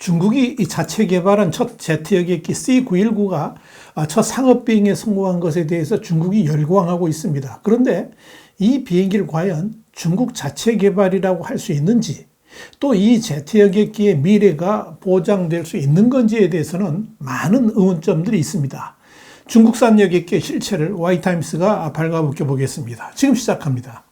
중국이 이 자체 개발한 첫 제트 여객기 C919가 첫 상업 비행에 성공한 것에 대해서 중국이 열광하고 있습니다. 그런데 이 비행기를 과연 중국 자체 개발이라고 할 수 있는지, 또 이 제트 여객기의 미래가 보장될 수 있는 건지에 대해서는 많은 의문점들이 있습니다. 중국산 여객기의 실체를 Y타임스가 발가벗겨 보겠습니다. 지금 시작합니다.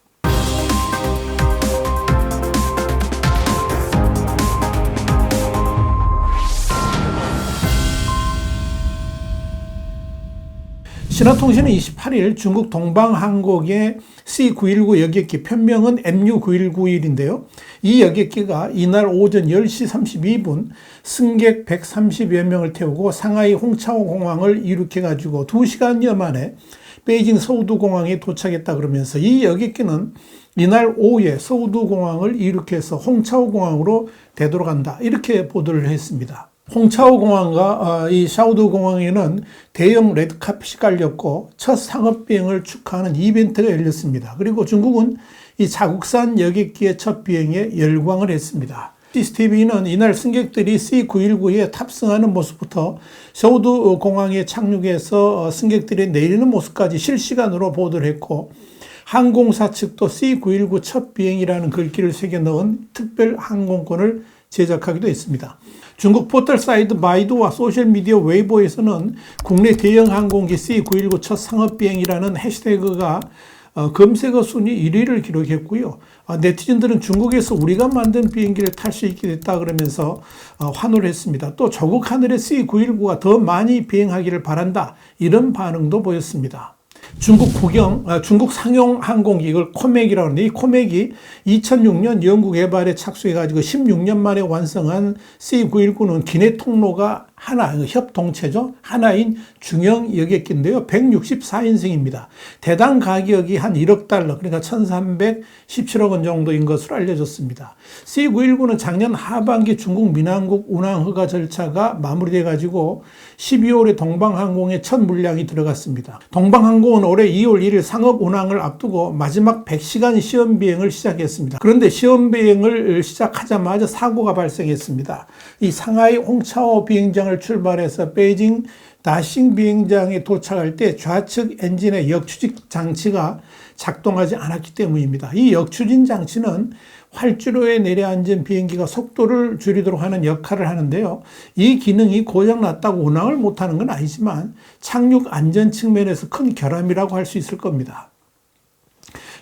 신화통신은 28일 중국 동방항공의 C919 여객기, 편명은 MU9191인데요. 이 여객기가 이날 오전 10시 32분 승객 130여 명을 태우고 상하이 홍차오 공항을 이륙해가지고 2시간여 만에 베이징 서우두 공항에 도착했다 그러면서, 이 여객기는 이날 오후에 서우두 공항을 이륙해서 홍차오 공항으로 되돌아간다, 이렇게 보도를 했습니다. 홍차오 공항과 이 샤오두 공항에는 대형 레드카펫이 깔렸고 첫 상업 비행을 축하하는 이벤트가 열렸습니다. 그리고 중국은 이 자국산 여객기의 첫 비행에 열광을 했습니다. CCTV는 이날 승객들이 C919에 탑승하는 모습부터 샤오두 공항에 착륙해서 승객들이 내리는 모습까지 실시간으로 보도를 했고, 항공사 측도 C919 첫 비행이라는 글귀를 새겨 넣은 특별 항공권을 제작하기도 했습니다. 중국 포털 사이트 바이두와 소셜미디어 웨이보에서는 국내 대형 항공기 C919 첫 상업비행이라는 해시태그가 검색어 순위 1위를 기록했고요. 네티즌들은 중국에서 우리가 만든 비행기를 탈 수 있게 됐다 그러면서 환호를 했습니다. 또 조국 하늘의 C919가 더 많이 비행하기를 바란다, 이런 반응도 보였습니다. 중국 상용 항공기, 이걸 코맥이라고 하는데, 이 코맥이 2006년 연구 개발에 착수해가지고 16년 만에 완성한 C919는 기내 통로가 하나, 협동체죠. 하나인 중형 여객기인데요. 164인승입니다. 대당 가격이 한 1억 달러, 그러니까 1317억 원 정도인 것으로 알려졌습니다. C919는 작년 하반기 중국 민항국 운항 허가 절차가 마무리돼가지고 12월에 동방항공에 첫 물량이 들어갔습니다. 동방항공은 올해 2월 1일 상업 운항을 앞두고 마지막 100시간 시험 비행을 시작했습니다. 그런데 시험 비행을 시작하자마자 사고가 발생했습니다. 이 상하이 홍차오 비행장을 출발해서 베이징 다싱 비행장에 도착할 때 좌측 엔진의 역추진 장치가 작동하지 않았기 때문입니다. 이 역추진 장치는 활주로에 내려앉은 비행기가 속도를 줄이도록 하는 역할을 하는데요. 이 기능이 고장났다고 운항을 못하는 건 아니지만 착륙 안전 측면에서 큰 결함이라고 할 수 있을 겁니다.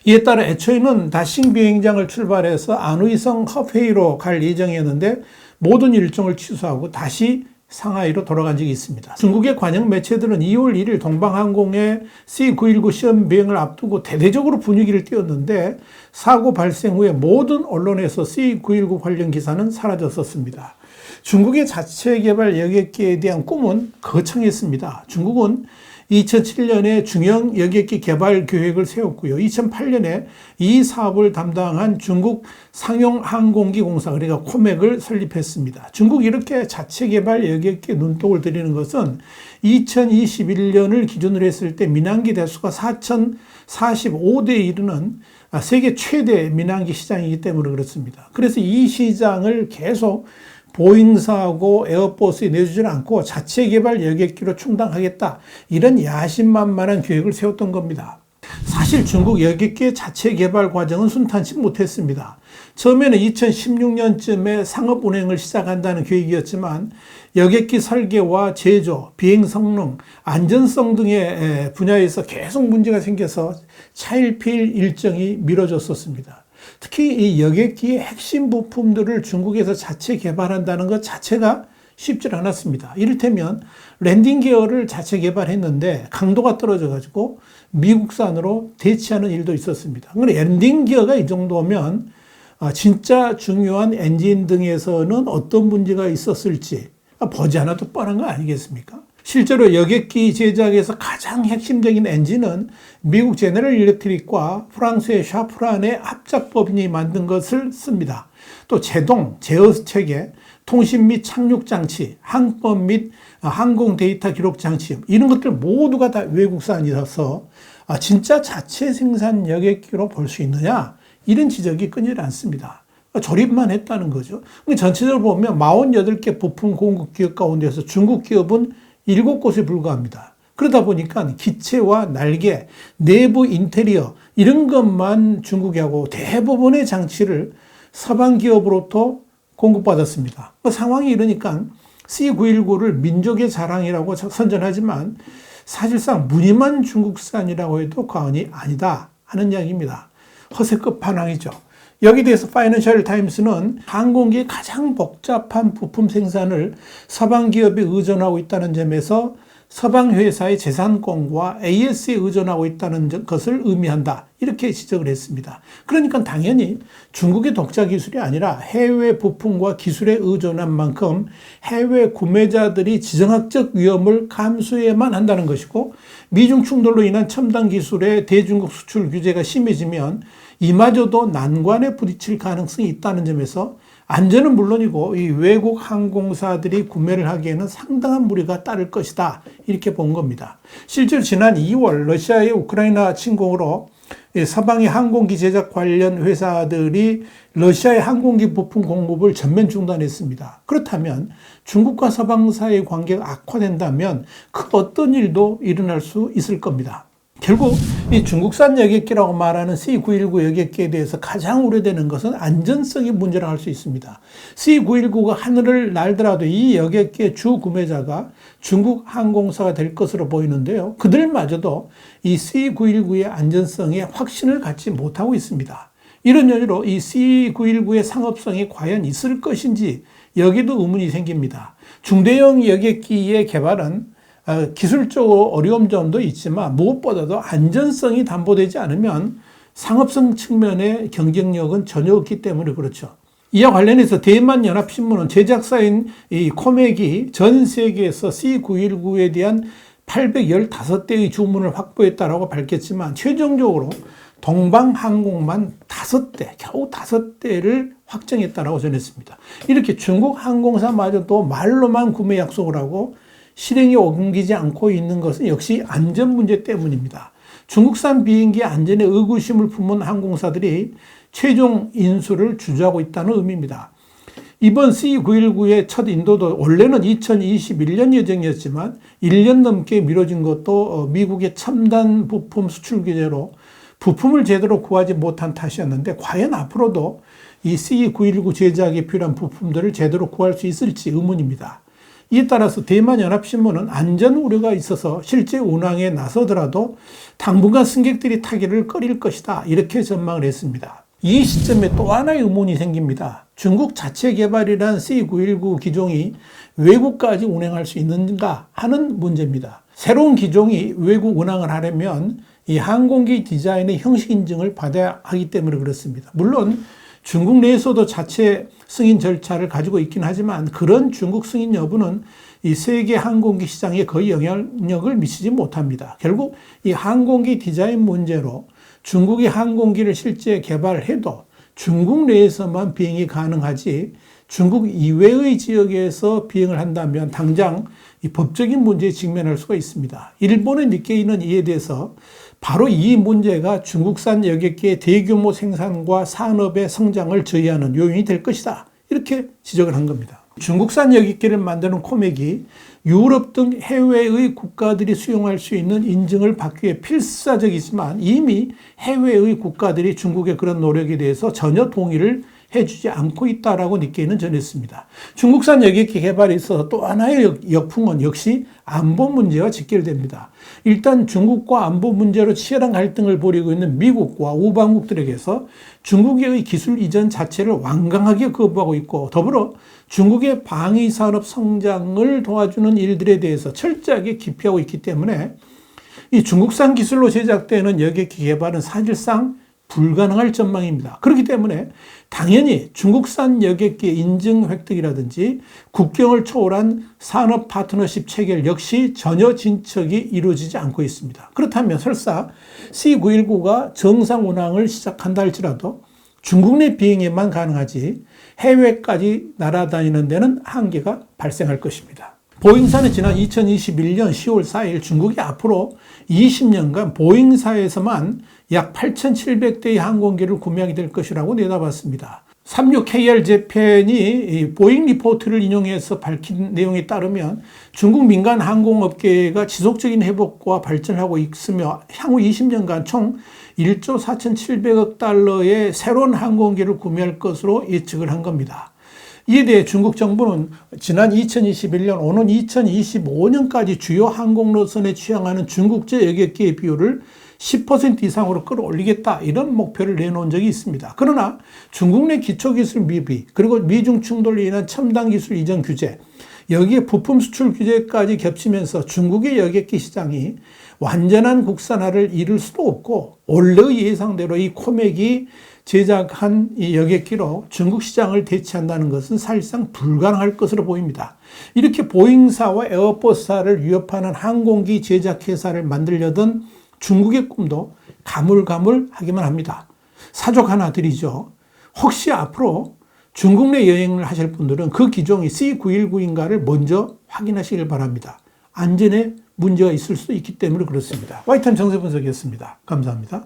이에 따라 애초에는 다싱 비행장을 출발해서 안의성 허페이로 갈 예정이었는데 모든 일정을 취소하고 다시 상하이로 돌아간 적이 있습니다. 중국의 관영 매체들은 2월 1일 동방항공의 C919 시험 비행을 앞두고 대대적으로 분위기를 띄웠는데, 사고 발생 후에 모든 언론에서 C919 관련 기사는 사라졌었습니다. 중국의 자체 개발 여객기에 대한 꿈은 거창했습니다. 중국은 2007년에 중형 여객기 개발 계획을 세웠고요. 2008년에 이 사업을 담당한 중국 상용항공기 공사, 그러니까 코맥을 설립했습니다. 중국이 이렇게 자체 개발 여객기에 눈독을 들이는 것은 2021년을 기준으로 했을 때 민항기 대수가 4,045대에 이르는 세계 최대 민항기 시장이기 때문에 그렇습니다. 그래서 이 시장을 계속 보잉사하고 에어버스에 내주지 않고 자체 개발 여객기로 충당하겠다, 이런 야심만만한 계획을 세웠던 겁니다. 사실 중국 여객기의 자체 개발 과정은 순탄치 못했습니다. 처음에는 2016년쯤에 상업 운행을 시작한다는 계획이었지만 여객기 설계와 제조, 비행 성능, 안전성 등의 분야에서 계속 문제가 생겨서 차일피일 일정이 미뤄졌었습니다. 특히 이 여객기의 핵심 부품들을 중국에서 자체 개발한다는 것 자체가 쉽지 않았습니다. 이를테면 랜딩 기어를 자체 개발했는데 강도가 떨어져가지고 미국산으로 대체하는 일도 있었습니다. 그런데 랜딩 기어가 이 정도면 진짜 중요한 엔진 등에서는 어떤 문제가 있었을지 보지 않아도 뻔한 거 아니겠습니까? 실제로 여객기 제작에서 가장 핵심적인 엔진은 미국 제너럴 일렉트릭과 프랑스의 샤프란의 합작법인이 만든 것을 씁니다. 또 제동, 제어 체계, 통신 및 착륙 장치, 항법 및 항공 데이터 기록 장치, 이런 것들 모두가 다 외국산이라서 진짜 자체 생산 여객기로 볼 수 있느냐, 이런 지적이 끊이지 않습니다. 조립만 했다는 거죠. 전체적으로 보면 48개 부품 공급 기업 가운데서 중국 기업은 7곳에 불과합니다. 그러다 보니까 기체와 날개, 내부 인테리어 이런 것만 중국이 하고 대부분의 장치를 서방 기업으로부터 공급받았습니다. 상황이 이러니까 C919를 민족의 자랑이라고 선전하지만 사실상 무늬만 중국산이라고 해도 과언이 아니다 하는 이야기입니다. 허세 끝판왕이죠. 여기에 대해서 파이낸셜 타임스는 항공기의 가장 복잡한 부품 생산을 서방 기업에 의존하고 있다는 점에서 서방 회사의 재산권과 AS에 의존하고 있다는 것을 의미한다. 이렇게 지적을 했습니다. 그러니까 당연히 중국의 독자 기술이 아니라 해외 부품과 기술에 의존한 만큼 해외 구매자들이 지정학적 위험을 감수해야만 한다는 것이고, 미중 충돌로 인한 첨단 기술의 대중국 수출 규제가 심해지면 이마저도 난관에 부딪힐 가능성이 있다는 점에서 안전은 물론이고 이 외국 항공사들이 구매를 하기에는 상당한 무리가 따를 것이다. 이렇게 본 겁니다. 실제로 지난 2월 러시아의 우크라이나 침공으로 서방의 항공기 제작 관련 회사들이 러시아의 항공기 부품 공급을 전면 중단했습니다. 그렇다면 중국과 서방 사이의 관계가 악화된다면 그 어떤 일도 일어날 수 있을 겁니다. 결국 이 중국산 여객기라고 말하는 C919 여객기에 대해서 가장 우려되는 것은 안전성이 문제라고 할 수 있습니다. C919가 하늘을 날더라도 이 여객기의 주 구매자가 중국 항공사가 될 것으로 보이는데요. 그들마저도 이 C919의 안전성에 확신을 갖지 못하고 있습니다. 이런 이유로 이 C919의 상업성이 과연 있을 것인지 여기도 의문이 생깁니다. 중대형 여객기의 개발은 기술적으로 어려운 점도 있지만 무엇보다도 안전성이 담보되지 않으면 상업성 측면의 경쟁력은 전혀 없기 때문에 그렇죠. 이와 관련해서 대만연합신문은 제작사인 이 코맥이 전 세계에서 C919에 대한 815대의 주문을 확보했다고 밝혔지만 최종적으로 동방항공만 5대, 겨우 5대를 확정했다고 전했습니다. 이렇게 중국 항공사마저도 말로만 구매 약속을 하고 실행에 옮기지 않고 있는 것은 역시 안전 문제 때문입니다. 중국산 비행기 안전에 의구심을 품은 항공사들이 최종 인수를 주저하고 있다는 의미입니다. 이번 C919의 첫 인도도 원래는 2021년 예정이었지만 1년 넘게 미뤄진 것도 미국의 첨단 부품 수출 규제로 부품을 제대로 구하지 못한 탓이었는데, 과연 앞으로도 이 C919 제작에 필요한 부품들을 제대로 구할 수 있을지 의문입니다. 이에 따라서 대만연합신문은 안전 우려가 있어서 실제 운항에 나서더라도 당분간 승객들이 타기를 꺼릴 것이다. 이렇게 전망을 했습니다. 이 시점에 또 하나의 의문이 생깁니다. 중국 자체 개발이란 C919 기종이 외국까지 운행할 수 있는가 하는 문제입니다. 새로운 기종이 외국 운항을 하려면 이 항공기 디자인의 형식 인증을 받아야 하기 때문에 그렇습니다. 물론 중국 내에서도 자체 승인 절차를 가지고 있긴 하지만 그런 중국 승인 여부는 이 세계 항공기 시장에 거의 영향력을 미치지 못합니다. 결국 이 항공기 디자인 문제로 중국이 항공기를 실제 개발해도 중국 내에서만 비행이 가능하지 중국 이외의 지역에서 비행을 한다면 당장 이 법적인 문제에 직면할 수가 있습니다. 일본의 니케이는 이에 대해서 바로 이 문제가 중국산 여객기의 대규모 생산과 산업의 성장을 저해하는 요인이 될 것이다. 이렇게 지적을 한 겁니다. 중국산 여객기를 만드는 코맥이 유럽 등 해외의 국가들이 수용할 수 있는 인증을 받기 위해 필사적이지만 이미 해외의 국가들이 중국의 그런 노력에 대해서 전혀 동의를 해주지 않고 있다라고 니케이는 전했습니다. 중국산 여객기 개발에 있어서 또 하나의 역풍은 역시 안보 문제와 직결됩니다. 일단 중국과 안보 문제로 치열한 갈등을 벌이고 있는 미국과 우방국들에게서 중국의 기술 이전 자체를 완강하게 거부하고 있고, 더불어 중국의 방위 산업 성장을 도와주는 일들에 대해서 철저하게 기피하고 있기 때문에 이 중국산 기술로 제작되는 여객기 개발은 사실상 불가능할 전망입니다. 그렇기 때문에 당연히 중국산 여객기의 인증 획득이라든지 국경을 초월한 산업 파트너십 체결 역시 전혀 진척이 이루어지지 않고 있습니다. 그렇다면 설사 C919가 정상 운항을 시작한다 할지라도 중국 내 비행에만 가능하지 해외까지 날아다니는 데는 한계가 발생할 것입니다. 보잉사는 지난 2021년 10월 4일 중국이 앞으로 20년간 보잉사에서만 약 8,700대의 항공기를 구매하게 될 것이라고 내다봤습니다. 36KR 재팬이 이 보잉 리포트를 인용해서 밝힌 내용에 따르면 중국 민간 항공업계가 지속적인 회복과 발전하고 있으며 향후 20년간 총 1조 4,700억 달러의 새로운 항공기를 구매할 것으로 예측을 한 겁니다. 이에 대해 중국 정부는 지난 2021년 오는 2025년까지 주요 항공 노선에 취항하는 중국제 여객기의 비율을 10% 이상으로 끌어올리겠다, 이런 목표를 내놓은 적이 있습니다. 그러나 중국 내 기초기술 미비, 그리고 미중 충돌로 인한 첨단 기술 이전 규제, 여기에 부품 수출 규제까지 겹치면서 중국의 여객기 시장이 완전한 국산화를 이룰 수도 없고, 원래의 예상대로 이 코맥이 제작한 이 여객기로 중국 시장을 대체한다는 것은 사실상 불가능할 것으로 보입니다. 이렇게 보잉사와 에어버스사를 위협하는 항공기 제작 회사를 만들려던 중국의 꿈도 가물가물하기만 합니다. 사족 하나 드리죠. 혹시 앞으로 중국 내 여행을 하실 분들은 그 기종이 C919인가를 먼저 확인하시길 바랍니다. 안전에 문제가 있을 수도 있기 때문에 그렇습니다. 와이탄 정세 분석이었습니다. 감사합니다.